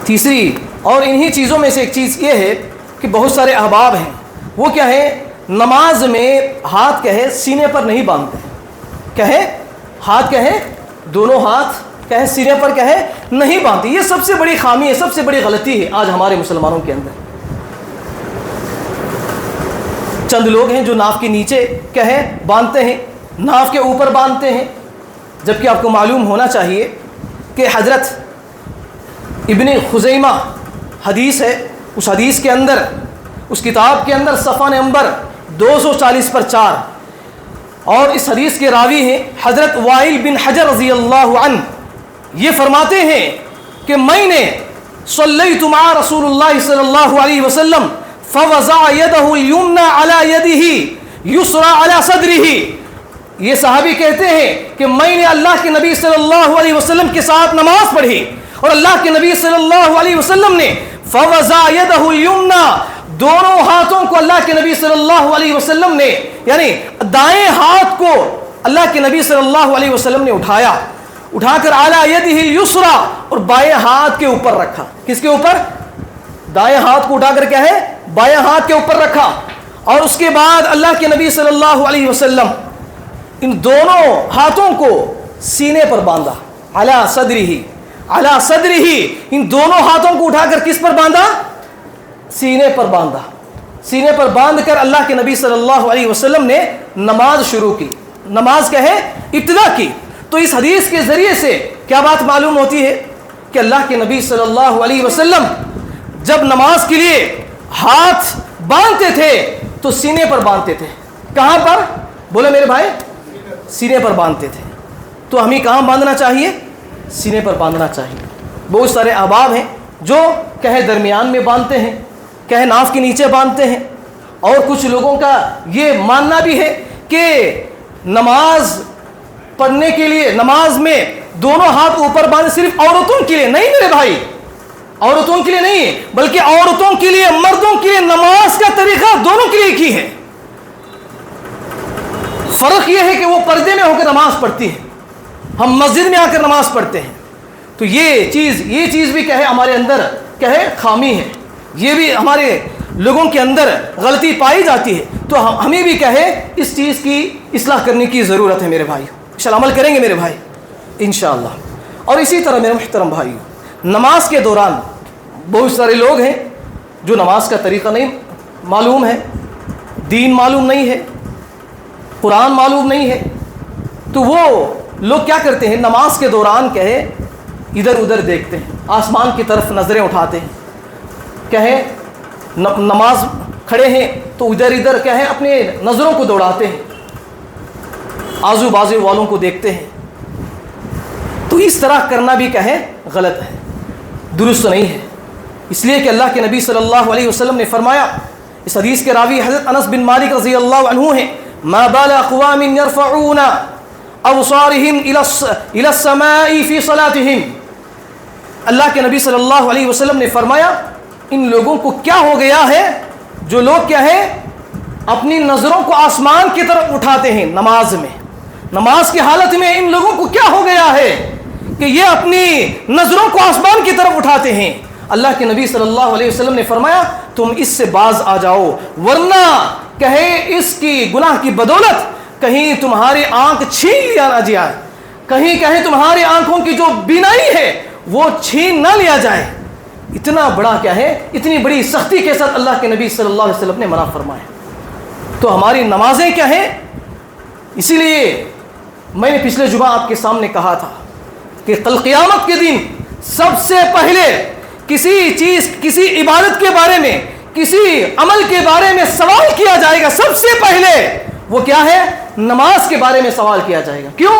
تیسری اور انہی چیزوں میں سے ایک چیز یہ ہے کہ بہت سارے احباب ہیں وہ کیا ہے نماز میں ہاتھ کیا ہے سینے پر نہیں باندھتے، کیا ہے ہاتھ کیا ہے دونوں ہاتھ کیا ہے سینے پر کیا ہے نہیں باندھتے۔ یہ سب سے بڑی خامی ہے، سب سے بڑی غلطی ہے آج ہمارے مسلمانوں کے اندر۔ چند لوگ ہیں جو ناف کے نیچے کہیں باندھتے ہیں، ناف کے اوپر باندھتے ہیں، جبکہ آپ کو معلوم ہونا چاہیے کہ حضرت ابن خزیمہ حدیث ہے، اس حدیث کے اندر، اس کتاب کے اندر صفحہ نمبر 240 پر 4، اور اس حدیث کے راوی ہیں حضرت وائل بن حجر رضی اللہ عنہ، یہ فرماتے ہیں کہ میں نے صلیت مع رسول اللہ صلی اللہ علیہ وسلم فوضع يده اليمنى على يده يسرى على صدره، یہ صحابی کہتے ہیں کہ میں نے اللہ کے نبی صلی اللہ علیہ وسلم کے ساتھ نماز پڑھی، اور اللہ کے نبی صلی اللہ علیہ وسلم نے فوضع يده اليمنى، دونوں ہاتھوں کو اللہ کے نبی صلی اللہ علیہ وسلم نے، یعنی دائیں ہاتھ کو اللہ کے نبی صلی اللہ علیہ وسلم نے اٹھا کر علی یدہ الیسری، اور بائیں ہاتھ کے اوپر رکھا۔ کس کے اوپر؟ دائیں ہاتھ کو اٹھا کر کیا ہے؟ بائیں ہاتھ کے اوپر رکھا، اور اس کے بعد اللہ کے نبی صلی اللہ علیہ وسلم ان دونوں ہاتھوں کو سینے پر باندھا، علی صدرہ، ان دونوں ہاتھوں کو اٹھا کر کس پر باندھا؟ سینے پر باندھا۔ سینے پر باندھ کر اللہ کے نبی صلی اللہ علیہ وسلم نے نماز شروع کی، نماز کیا ہے؟ ابتدا کی۔ تو اس حدیث کے ذریعے سے کیا بات معلوم ہوتی ہے کہ اللہ کے نبی صلی اللہ علیہ وسلم جب نماز کے لیے ہاتھ باندھتے تھے تو سینے پر باندھتے تھے۔ کہاں پر؟ بولے میرے بھائی، سینے پر باندھتے تھے۔ تو ہمیں کہاں باندھنا چاہیے؟ سینے پر باندھنا چاہیے۔ بہت سارے احباب ہیں جو کہے درمیان میں باندھتے ہیں، کہے ناف کے نیچے باندھتے ہیں، اور کچھ لوگوں کا یہ ماننا بھی ہے کہ نماز پڑھنے کے لیے نماز میں دونوں ہاتھ اوپر باندھے صرف عورتوں کے لیے نہیں میرے بھائی، عورتوں کے لیے نہیں، بلکہ عورتوں کے لیے، مردوں کے لیے نماز کا طریقہ دونوں کے لیے کی ہے۔ فرق یہ ہے کہ وہ پردے میں ہو کر نماز پڑھتی ہے، ہم مسجد میں آ کر نماز پڑھتے ہیں۔ تو یہ چیز بھی کہے ہمارے اندر کہے خامی ہے، یہ بھی ہمارے لوگوں کے اندر غلطی پائی جاتی ہے۔ تو ہمیں بھی کہے اس چیز کی اصلاح کرنے کی ضرورت ہے میرے بھائی، انشاءاللہ عمل کریں گے میرے بھائی انشاءاللہ۔ اور اسی طرح میرے محترم بھائیو، نماز کے دوران بہت سارے لوگ ہیں جو نماز کا طریقہ نہیں معلوم ہے، دین معلوم نہیں ہے، قرآن معلوم نہیں ہے، تو وہ لوگ کیا کرتے ہیں؟ نماز کے دوران کہے ادھر ادھر دیکھتے ہیں، آسمان کی طرف نظریں اٹھاتے ہیں، کہے نماز کھڑے ہیں تو ادھر ادھر کہے اپنے نظروں کو دوڑاتے ہیں، آزو بازو والوں کو دیکھتے ہیں۔ تو اس طرح کرنا بھی کہے غلط ہے، درست نہیں ہے، اس لیے کہ اللہ کے نبی صلی اللہ علیہ وسلم نے فرمایا، اس حدیث کے راوی حضرت انس بن مالک رضی اللہ عنہ ہیں، ما بال اقوام يرفعون ابصارهم الى السماء في صلاتهم، اللہ کے نبی صلی اللہ علیہ وسلم نے فرمایا ان لوگوں کو کیا ہو گیا ہے جو لوگ کیا ہے اپنی نظروں کو آسمان کی طرف اٹھاتے ہیں نماز میں، نماز کی حالت میں ان لوگوں کو کیا ہو گیا ہے کہ یہ اپنی نظروں کو آسمان کی طرف اٹھاتے ہیں۔ اللہ کے نبی صلی اللہ علیہ وسلم نے فرمایا تم اس سے باز آ جاؤ، ورنہ کہے اس کی گناہ کی بدولت کہیں تمہاری آنکھ چھین لیا نہ جائے، کہیں کہیں تمہاری آنکھوں کی جو بینائی ہے وہ چھین نہ لیا جائے۔ اتنا بڑا کیا ہے، اتنی بڑی سختی کے ساتھ اللہ کے نبی صلی اللہ علیہ وسلم نے منع فرمایا۔ تو ہماری نمازیں کیا ہیں؟ اسی لیے میں نے پچھلے جمعہ آپ کے سامنے کہا تھا کہ کل قیامت کے دن سب سے پہلے کسی عبادت کے بارے میں، کسی عمل کے بارے میں سوال کیا جائے گا، سب سے پہلے وہ کیا ہے؟ نماز کے بارے میں سوال کیا جائے گا۔ کیوں؟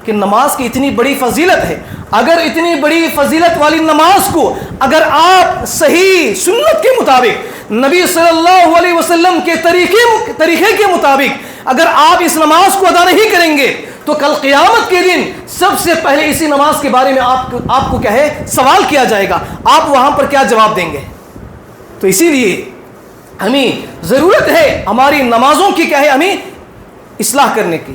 کہ نماز کی اتنی بڑی فضیلت ہے۔ اگر اتنی بڑی فضیلت والی نماز کو اگر آپ صحیح سنت کے مطابق، نبی صلی اللہ علیہ وسلم کے طریقے کے مطابق اگر آپ اس نماز کو ادا نہیں کریں گے تو کل قیامت کے دن سب سے پہلے اسی نماز کے بارے میں آپ کو کیا ہے سوال کیا جائے گا، آپ وہاں پر کیا جواب دیں گے؟ تو اسی لیے ہمیں ضرورت ہے ہماری نمازوں کی کیا ہے ہمیں اصلاح کرنے کی،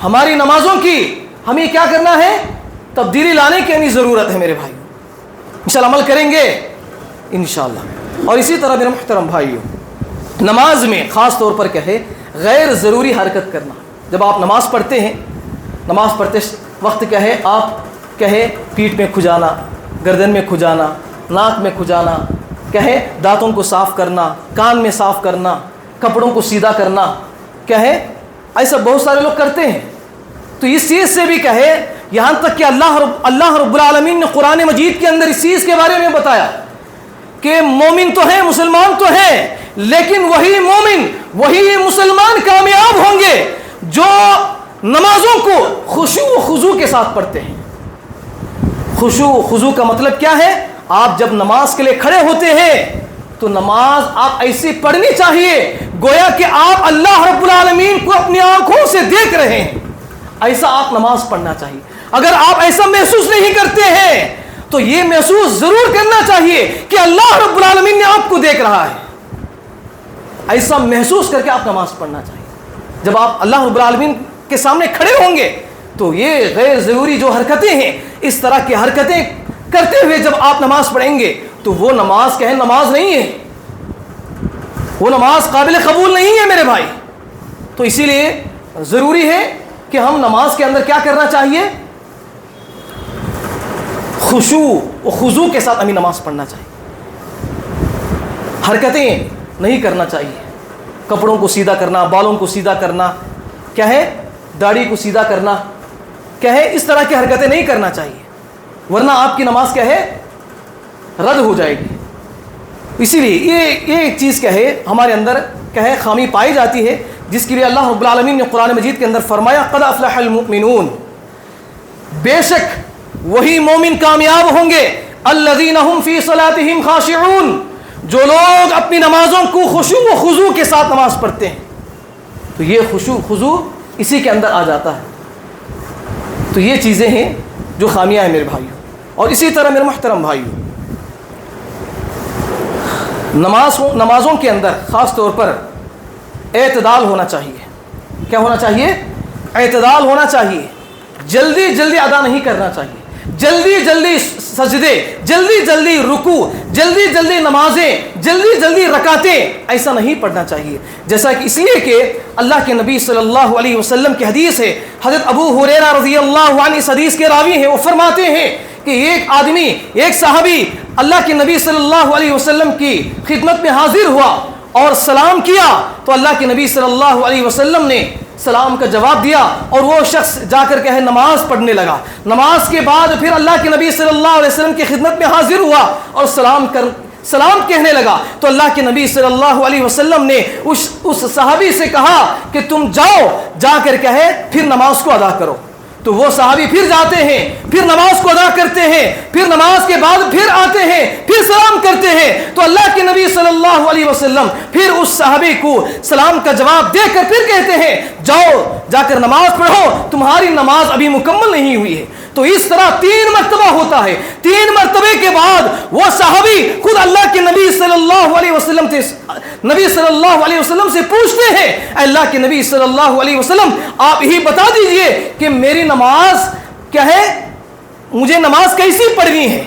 ہماری نمازوں کی ہمیں کیا کرنا ہے؟ تبدیلی لانے کی ہمیں ضرورت ہے میرے بھائی، انشاءاللہ عمل کریں گے انشاءاللہ۔ اور اسی طرح میرے محترم بھائیوں، نماز میں خاص طور پر کیا ہے غیر ضروری حرکت کرنا۔ جب آپ نماز پڑھتے ہیں، نماز پڑھتے وقت کیا ہے آپ کہے پیٹھ میں کھجانا، گردن میں کھجانا، ناک میں کھجانا، کہے دانتوں کو صاف کرنا، کان میں صاف کرنا، کپڑوں کو سیدھا کرنا کیا ہے، ایسا بہت سارے لوگ کرتے ہیں. تو اس چیز سے بھی کہے، یہاں تک کہ اللہ رب العالمین نے قرآن مجید کے اندر اس چیز کے بارے میں بتایا کہ مومن تو ہیں، مسلمان تو ہیں، لیکن وہی مومن وہی مسلمان کامیاب ہوں گے جو نمازوں کو خشوع و خضوع کے ساتھ پڑھتے ہیں. خشوع و خضوع کا مطلب کیا ہے؟ آپ جب نماز کے لیے کھڑے ہوتے ہیں تو نماز آپ ایسی پڑھنی چاہیے گویا کہ آپ اللہ رب العالمین کو اپنی آنکھوں سے دیکھ رہے ہیں. ایسا آپ نماز پڑھنا چاہیے. اگر آپ ایسا محسوس نہیں کرتے ہیں تو یہ محسوس ضرور کرنا چاہیے کہ اللہ رب العالمین نے آپ کو دیکھ رہا ہے. ایسا محسوس کر کے آپ نماز پڑھنا چاہیے. جب آپ اللہ رب العالمین کے سامنے کھڑے ہوں گے تو یہ غیر ضروری جو حرکتیں ہیں، اس طرح کی حرکتیں کرتے ہوئے جب آپ نماز پڑھیں گے تو وہ نماز کہیں نماز نہیں ہے، وہ نماز قابل قبول نہیں ہے میرے بھائی. تو اسی لیے ضروری ہے کہ ہم نماز کے اندر کیا کرنا چاہیے؟ خشوع و خضوع کے ساتھ ہمیں نماز پڑھنا چاہیے. حرکتیں نہیں کرنا چاہیے. کپڑوں کو سیدھا کرنا، بالوں کو سیدھا کرنا کیا ہے، داڑھی کو سیدھا کرنا کیا ہے، اس طرح کی حرکتیں نہیں کرنا چاہیے، ورنہ آپ کی نماز کیا ہے، رد ہو جائے گی. اسی لیے یہ ایک چیز کیا ہے ہمارے اندر کیا ہے خامی پائی جاتی ہے، جس کے لیے اللہ رب العالمین نے قرآن مجید کے اندر فرمایا قد افلح المؤمنون، بے شک وہی مومن کامیاب ہوں گے، الذین هم فی صلاتهم خاشعون، جو لوگ اپنی نمازوں کو خشوع و خضوع کے ساتھ نماز پڑھتے ہیں. تو یہ خشوع خضوع اسی کے اندر آ جاتا ہے. تو یہ چیزیں ہیں جو خامیاں ہیں میرے بھائیوں. اور اسی طرح میرے محترم بھائیوں، نمازوں کے اندر خاص طور پر اعتدال ہونا چاہیے. کیا ہونا چاہیے؟ اعتدال ہونا چاہیے. جلدی جلدی ادا نہیں کرنا چاہیے، جلدی جلدی سجدے، جلدی جلدی رکوع، جلدی جلدی نمازیں، جلدی جلدی رکعتیں، ایسا نہیں پڑھنا چاہیے. جیسا کہ اس لیے کہ اللہ کے نبی صلی اللہ علیہ وسلم کی حدیث ہے، حضرت ابو ہریرہ رضی اللہ عنہ اس حدیث کے راوی ہیں، وہ فرماتے ہیں کہ ایک آدمی، ایک صحابی اللہ کے نبی صلی اللہ علیہ وسلم کی خدمت میں حاضر ہوا اور سلام کیا تو اللہ کے نبی صلی اللہ علیہ وسلم نے سلام کا جواب دیا اور وہ شخص جا کر کے نماز پڑھنے لگا. نماز کے بعد پھر اللہ کے نبی صلی اللہ علیہ وسلم کی خدمت میں حاضر ہوا اور سلام کہنے لگا تو اللہ کے نبی صلی اللہ علیہ وسلم نے اس صحابی سے کہا کہ تم جاؤ، جا کر پھر نماز کو ادا کرو. تو وہ صحابی پھر جاتے ہیں، پھر نماز کو ادا کرتے ہیں، پھر نماز کے بعد پھر آتے ہیں، پھر سلام کرتے ہیں. تو اللہ کے نبی صلی اللہ علیہ وسلم پھر اس صحابی کو سلام کا جواب دے کر پھر کہتے ہیں جاؤ، جا کر نماز پڑھو، تمہاری نماز ابھی مکمل نہیں ہوئی ہے. تو اس طرح 3 مرتبہ ہوتا ہے. 3 مرتبے کے بعد وہ صحابی خود اللہ کے نبی صلی اللہ علیہ وسلم سے پوچھتے ہیں اے اللہ کے نبی صلی اللہ علیہ وسلم آپ ہی بتا دیجئے کہ میری نماز کیا ہے، مجھے نماز کیسی پڑھنی ہے.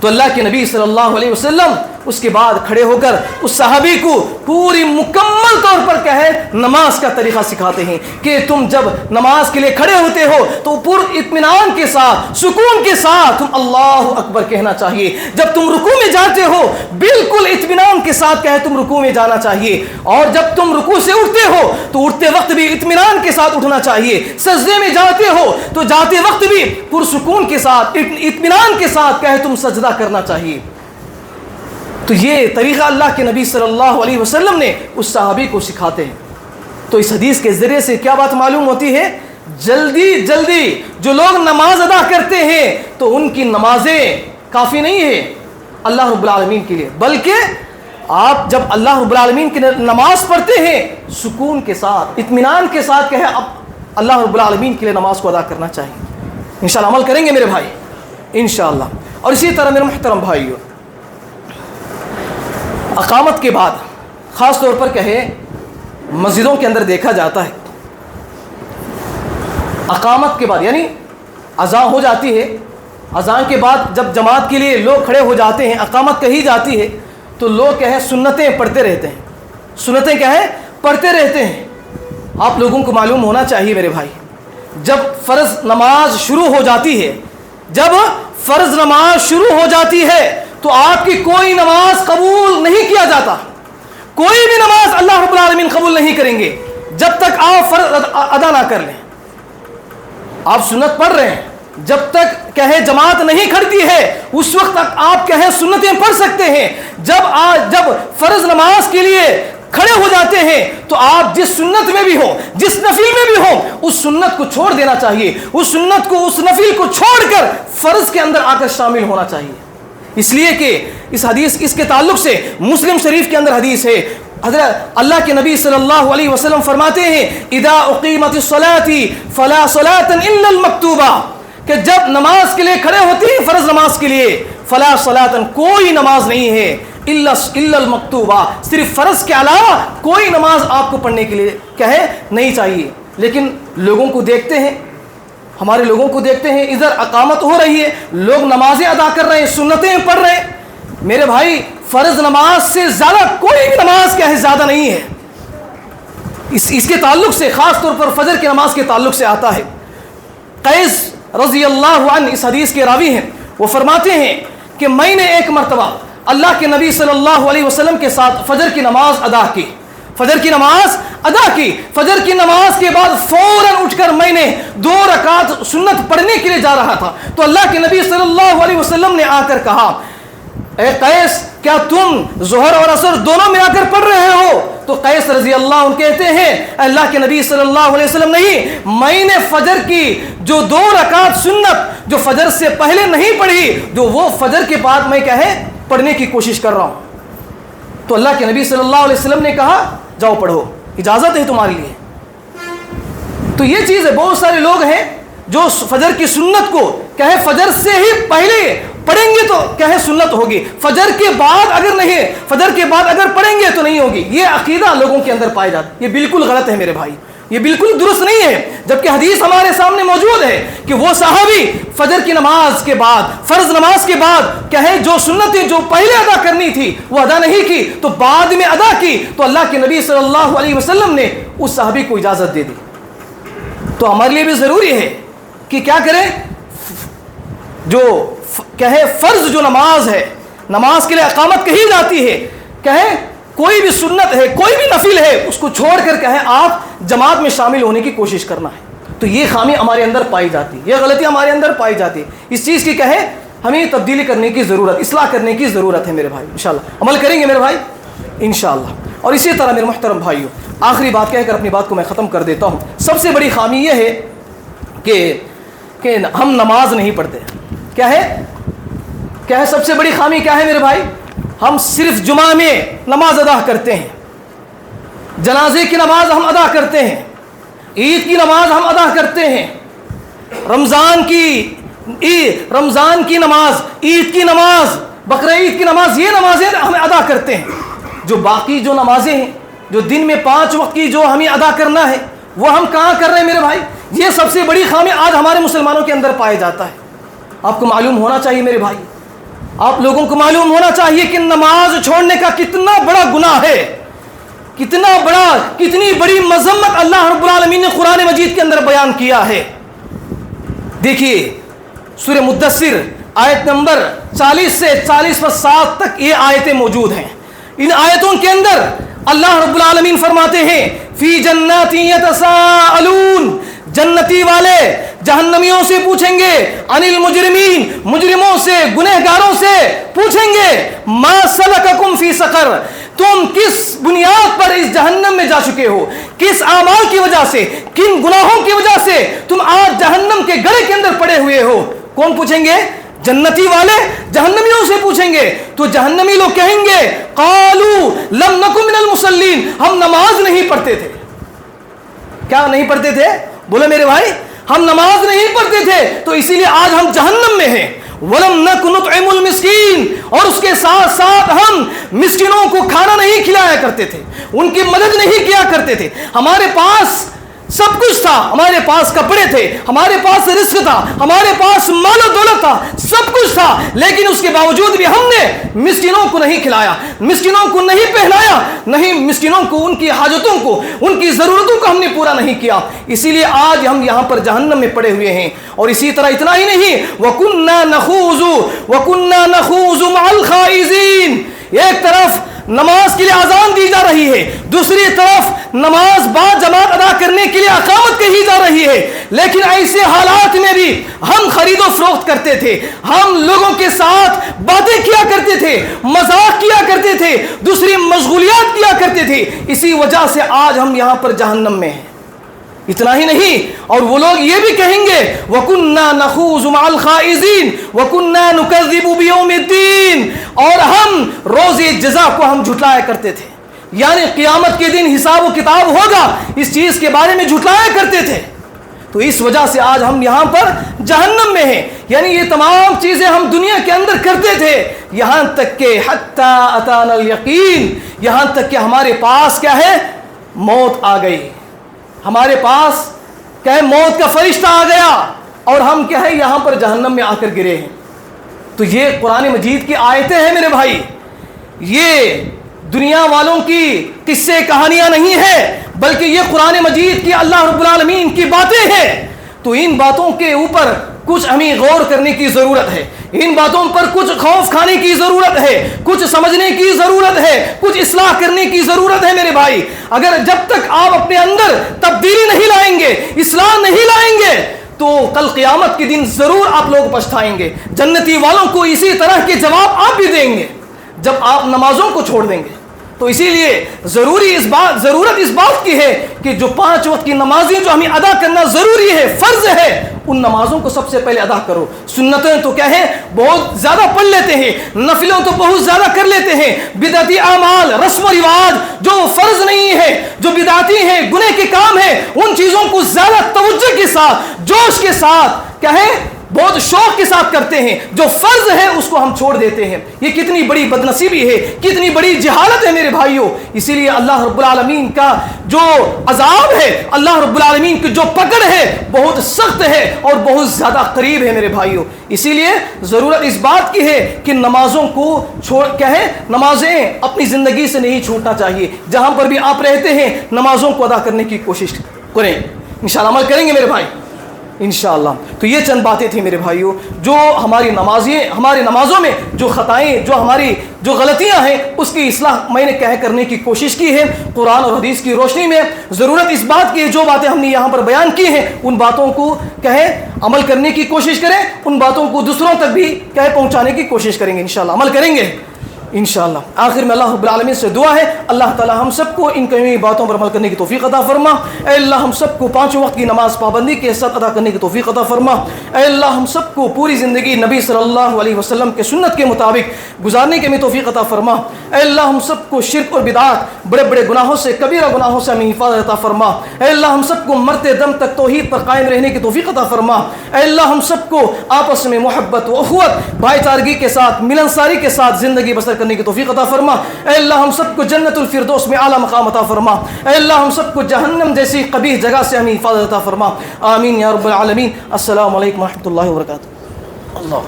تو اللہ کے نبی صلی اللہ علیہ وسلم اس کے بعد کھڑے ہو کر اس صحابی کو پوری مکمل طور پر کیا ہے نماز کا طریقہ سکھاتے ہیں کہ تم جب نماز کے لیے کھڑے ہوتے ہو تو پر اطمینان کے ساتھ، سکون کے ساتھ تم اللہ اکبر کہنا چاہیے. جب تم رکوع میں جاتے ہو بالکل اطمینان کے ساتھ کہے تم رکوع میں جانا چاہیے، اور جب تم رکوع سے اٹھتے ہو تو اٹھتے وقت بھی اطمینان کے ساتھ اٹھنا چاہیے. سجدے میں جاتے ہو تو جاتے وقت بھی پرسکون کے ساتھ، اطمینان کے ساتھ کہے تم سجدہ کرنا چاہیے. تو یہ طریقہ اللہ کے نبی صلی اللہ علیہ وسلم نے اس صحابی کو سکھاتے ہیں. تو اس حدیث کے ذریعے سے کیا بات معلوم ہوتی ہے؟ جلدی جلدی جو لوگ نماز ادا کرتے ہیں تو ان کی نمازیں کافی نہیں ہیں اللہ رب العالمین کے لیے، بلکہ آپ جب اللہ رب العالمین کی نماز پڑھتے ہیں سکون کے ساتھ، اطمینان کے ساتھ کہے اب اللہ رب العالمین کے لیے نماز کو ادا کرنا چاہیے. انشاءاللہ عمل کریں گے میرے بھائی انشاءاللہ. اور اسی طرح میرے محترم بھائیو، اقامت کے بعد خاص طور پر کہے مسجدوں کے اندر دیکھا جاتا ہے اقامت کے بعد، یعنی اذان ہو جاتی ہے، اذان کے بعد جب جماعت کے لیے لوگ کھڑے ہو جاتے ہیں، اقامت کہی جاتی ہے تو لوگ کہے سنتیں پڑھتے رہتے ہیں. سنتیں کیا ہے؟ پڑھتے رہتے ہیں. آپ لوگوں کو معلوم ہونا چاہیے میرے بھائی، جب فرض نماز شروع ہو جاتی ہے، جب فرض نماز شروع ہو جاتی ہے تو آپ کی کوئی نماز قبول نہیں کیا جاتا، کوئی بھی نماز اللہ رب العالمین قبول نہیں کریں گے جب تک آپ فرض ادا نہ کر لیں. آپ سنت پڑھ رہے ہیں, جب تک کہے جماعت نہیں کھڑتی ہے اس وقت تک آپ کہے سنتیں پڑھ سکتے ہیں. جب فرض نماز کے لیے کھڑے ہو جاتے ہیں تو آپ جس سنت میں بھی ہو, جس نفل میں بھی ہو, اس سنت کو چھوڑ دینا چاہیے. اس سنت کو, اس نفل کو چھوڑ کر فرض کے اندر آ کر شامل ہونا چاہیے. اس لیے کہ اس کے تعلق سے مسلم شریف کے اندر حدیث ہے, حضرت اللہ کے نبی صلی اللہ علیہ وسلم فرماتے ہیں اذا اقیمت الصلاة فلا صلاة الا المکتوبہ, کہ جب نماز کے لیے کھڑے ہوتے ہیں فرض نماز کے لیے, فلا صلاة کوئی نماز نہیں ہے, الا المکتوبہ صرف فرض کے علاوہ کوئی نماز آپ کو پڑھنے کے لیے کہے نہیں چاہیے. لیکن لوگوں کو دیکھتے ہیں, ہمارے لوگوں کو دیکھتے ہیں, ادھر اقامت ہو رہی ہے, لوگ نمازیں ادا کر رہے ہیں, سنتیں پڑھ رہے ہیں. میرے بھائی فرض نماز سے زیادہ کوئی بھی نماز کیا ہے زیادہ نہیں ہے. اس کے تعلق سے خاص طور پر فجر کی نماز کے تعلق سے آتا ہے. قیس رضی اللہ عنہ اس حدیث کے راوی ہیں, وہ فرماتے ہیں کہ میں نے ایک مرتبہ اللہ کے نبی صلی اللہ علیہ وسلم کے ساتھ فجر کی نماز ادا کی. فجر کی نماز کے بعد فوراً اٹھ کر میں نے 2 رکعت سنت پڑھنے کے لیے جا رہا تھا. تو اللہ کے نبی صلی اللہ علیہ وسلم نے آ کر کہا اے قیس کیا تم ظہر اور عصر دونوں میں آ کر پڑھ رہے ہو؟ تو قیس رضی اللہ عنہ کہتے ہیں اللہ کے نبی صلی اللہ علیہ وسلم نہیں, میں نے فجر کی جو 2 رکعت سنت جو فجر سے پہلے نہیں پڑھی, جو وہ فجر کے بعد میں کہے پڑھنے کی کوشش کر رہا ہوں. تو اللہ کے نبی صلی اللہ علیہ وسلم نے کہا جاؤ پڑھو, اجازت ہے تمہارے لیے. تو یہ چیز ہے, بہت سارے لوگ ہیں جو فجر کی سنت کو کہے فجر سے ہی پہلے پڑھیں گے تو کہے سنت ہوگی, فجر کے بعد اگر نہیں, فجر کے بعد اگر پڑھیں گے تو نہیں ہوگی. یہ عقیدہ لوگوں کے اندر پائے جاتا ہے, یہ بالکل غلط ہے میرے بھائی, یہ بالکل درست نہیں ہے. جبکہ حدیث ہمارے سامنے موجود ہے کہ وہ صحابی فجر کی نماز کے بعد, فرض نماز کے بعد کہے جو سنتیں جو پہلے ادا کرنی تھی وہ ادا نہیں کی تو بعد میں ادا کی, تو اللہ کے نبی صلی اللہ علیہ وسلم نے اس صحابی کو اجازت دے دی. تو ہمارے لیے بھی ضروری ہے کہ کیا کریں, جو کہے فرض جو نماز ہے, نماز کے لیے اقامت کہی جاتی ہے, کہے کوئی بھی سنت ہے, کوئی بھی نفل ہے, اس کو چھوڑ کر کہے آپ جماعت میں شامل ہونے کی کوشش کرنا ہے. تو یہ خامی ہمارے اندر پائی جاتی ہے, یہ غلطی ہمارے اندر پائی جاتی ہے. اس چیز کی کہے ہمیں تبدیلی کرنے کی ضرورت, اصلاح کرنے کی ضرورت ہے میرے بھائی. انشاءاللہ عمل کریں گے میرے بھائی انشاءاللہ. اور اسی طرح میرے محترم بھائیوں, آخری بات کہہ کر اپنی بات کو میں ختم کر دیتا ہوں. سب سے بڑی خامی یہ ہے کہ ہم نماز نہیں پڑھتے. کیا ہے سب سے بڑی خامی کیا ہے میرے بھائی؟ ہم صرف جمعہ میں نماز ادا کرتے ہیں, جنازے کی نماز ہم ادا کرتے ہیں, عید کی نماز ہم ادا کرتے ہیں, رمضان کی نماز, عید کی نماز, بقرعید کی نماز, یہ نمازیں ہم ادا کرتے ہیں. جو باقی جو نمازیں ہیں, جو دن میں 5 وقت کی جو ہمیں ادا کرنا ہے, وہ ہم کہاں کر رہے ہیں میرے بھائی؟ یہ سب سے بڑی خامی آج ہمارے مسلمانوں کے اندر پایا جاتا ہے. آپ کو معلوم ہونا چاہیے میرے بھائی, آپ لوگوں کو معلوم ہونا چاہیے کہ نماز چھوڑنے کا کتنا بڑا گناہ ہے, کتنی بڑی مذمت اللہ رب العالمین نے قرآن مجید کے اندر بیان کیا ہے. دیکھیے سورہ مدثر آیت نمبر 40 سے 40/7 تک یہ آیتیں موجود ہیں. ان آیتوں کے اندر اللہ رب العالمین فرماتے ہیں فی جنات یتساءلون, جنتی والے جہنمیوں سے پوچھیں گے, عن المجرمین, مجرموں سے, گنہگاروں سے پوچھیں گے, ما سلککم فی سقر, تم کس بنیاد پر اس جہنم میں جا چکے ہو, کس اعمال کی وجہ سے, کن گناہوں کی وجہ سے تم آج جہنم کے گڑھے کے اندر پڑے ہوئے ہو. کون پوچھیں گے؟ جنتی والے جہنمیوں سے پوچھیں گے. تو جہنمی لوگ کہیں گے قالوا لم نکن من المصلین, ہم نماز نہیں پڑھتے تھے. کیا نہیں پڑھتے تھے؟ بولے میرے بھائی ہم نماز نہیں پڑھتے تھے تو اسی لیے آج ہم جہنم میں ہیں. وَلَمْ نَكُ نُطْعِمُ الْمِسْكِينَ, اور اس کے ساتھ ساتھ ہم مسکینوں کو کھانا نہیں کھلایا کرتے تھے, ان کی مدد نہیں کیا کرتے تھے. ہمارے پاس سب کچھ تھا, ہمارے پاس کپڑے تھے, ہمارے پاس رزق تھا, ہمارے پاس مال و دولت تھا, سب کچھ تھا, لیکن اس کے باوجود بھی ہم نے مسکینوں کو نہیں کھلایا, مسکینوں کو نہیں پہنایا, نہیں مسکینوں کو ان کی حاجتوں کو, ان کی ضرورتوں کو ہم نے پورا نہیں کیا. اسی لیے آج ہم یہاں پر جہنم میں پڑے ہوئے ہیں. اور اسی طرح اتنا ہی نہیں, وَكُنَّا نَخُوضُ مَعَ الْخَائِضِينَ, ایک طرف نماز کے لیے اذان دی جا رہی ہے، دوسری طرف نماز با جماعت ادا کرنے کے لیے اقامت کہی جا رہی ہے، لیکن ایسے حالات میں بھی ہم خرید و فروخت کرتے تھے، ہم لوگوں کے ساتھ باتیں کیا کرتے تھے، مذاق کیا کرتے تھے، دوسری مشغولیات کیا کرتے تھے، اسی وجہ سے آج ہم یہاں پر جہنم میں ہیں۔ اتنا ہی نہیں، اور وہ لوگ یہ بھی کہیں گے وَكُنَّا نَخُوضُ مَعَ الْخَائِضِينَ وَكُنَّا نُكَذِّبُ بِيَوْمِ الدِّينِ، اور ہم روز جزا کو ہم جھٹلایا کرتے تھے، یعنی قیامت کے دن حساب و کتاب ہوگا، اس چیز کے بارے میں جھٹلایا کرتے تھے۔ تو اس وجہ سے آج ہم یہاں پر جہنم میں ہیں، یعنی یہ تمام چیزیں ہم دنیا کے اندر کرتے تھے، یہاں تک کہ حتی اتانا الیقین، یہاں تک کہ ہمارے پاس کیا ہے، موت آ گئی، ہمارے پاس کیا ہے، موت کا فرشتہ آ گیا، اور ہم کیا ہے، یہاں پر جہنم میں آ کر گرے ہیں۔ تو یہ قرآن مجید کی آیتیں ہیں میرے بھائی، یہ دنیا والوں کی قصے کہانیاں نہیں ہیں، بلکہ یہ قرآن مجید کی اللہ رب العالمین کی باتیں ہیں۔ تو ان باتوں کے اوپر کچھ ہمیں غور کرنے کی ضرورت ہے، ان باتوں پر کچھ خوف کھانے کی ضرورت ہے، کچھ سمجھنے کی ضرورت ہے، کچھ اصلاح کرنے کی ضرورت ہے میرے بھائی۔ اگر جب تک آپ اپنے اندر تبدیلی نہیں لائیں گے، اصلاح نہیں لائیں گے، تو کل قیامت کے دن ضرور آپ لوگ پچھتائیں گے۔ جنتی والوں کو اسی طرح کے جواب آپ بھی دیں گے جب آپ نمازوں کو چھوڑ دیں گے۔ تو اسی لیے ضرورت اس بات کی ہے کہ جو 5 وقت کی نمازیں جو ہمیں ادا کرنا ضروری ہے، فرض ہے، ان نمازوں کو سب سے پہلے ادا کرو۔ سنتیں تو کیا ہے، بہت زیادہ پڑھ لیتے ہیں، نفلوں تو بہت زیادہ کر لیتے ہیں، بدعتی اعمال، رسم و رواج جو فرض نہیں ہے، جو بدعتی ہیں، گناہ کے کام ہیں، ان چیزوں کو زیادہ توجہ کے ساتھ، جوش کے ساتھ کیا ہے، بہت شوق کے ساتھ کرتے ہیں، جو فرض ہے اس کو ہم چھوڑ دیتے ہیں۔ یہ کتنی بڑی بدنصیبی ہے، کتنی بڑی جہالت ہے میرے بھائیوں۔ اسی لیے اللہ رب العالمین کا جو عذاب ہے، اللہ رب العالمین کی جو پکڑ ہے، بہت سخت ہے اور بہت زیادہ قریب ہے میرے بھائیوں۔ اسی لیے ضرورت اس بات کی ہے کہ نمازوں کو کیا ہے، نمازیں اپنی زندگی سے نہیں چھوٹنا چاہیے۔ جہاں پر بھی آپ رہتے ہیں، نمازوں کو ادا کرنے کی کوشش کریں، انشاءاللہ عمل کریں گے میرے بھائی انشاءاللہ۔ تو یہ چند باتیں تھیں میرے بھائیوں، جو ہماری نمازوں میں جو خطائیں، جو ہماری جو غلطیاں ہیں، اس کی اصلاح میں نے کرنے کی کوشش کی ہے قرآن اور حدیث کی روشنی میں۔ ضرورت اس بات کی ہے، جو باتیں ہم نے یہاں پر بیان کی ہیں، ان باتوں کو عمل کرنے کی کوشش کریں، ان باتوں کو دوسروں تک بھی پہنچانے کی کوشش کریں گے، انشاءاللہ عمل کریں گے انشاءاللہ۔ آخر میں اللہ رب العالمین سے دعا ہے، اللہ تعالی ہم سب کو ان کئی باتوں پر عمل کرنے کی توفیق عطا فرما۔ اے اللہ ہم سب کو 5 وقت کی نماز پابندی کے ساتھ ادا کرنے کی توفیق عطا فرما۔ اے اللہ ہم سب کو پوری زندگی نبی صلی اللہ علیہ وسلم کے سنت کے مطابق گزارنے کی توفیق عطا فرما۔ اے اللہ ہم سب کو شرک اور بدعات، بڑے بڑے گناہوں سے، کبیرہ گناہوں سے ہمیں حفاظت عطا فرما۔ اے اللہ ہم سب کو مرتے دم تک توحید پر قائم رہنے کی توفیق عطا فرما۔ اے اللہ ہم سب کو آپس میں محبت و اخوت، بھائی چارگی کے ساتھ، ملنساری کے ساتھ زندگی بسر کرنے کی توفیق عطا فرما۔ اے اللہ ہم سب کو جنت الفردوس میں اعلی مقام عطا فرما۔ اے اللہ ہم سب کو جہنم جیسی قبیح جگہ سے ہمیں حفاظت عطا فرما۔ آمین یا رب العالمین۔ السلام علیکم ورحمۃ اللہ وبرکاتہ۔ اللہ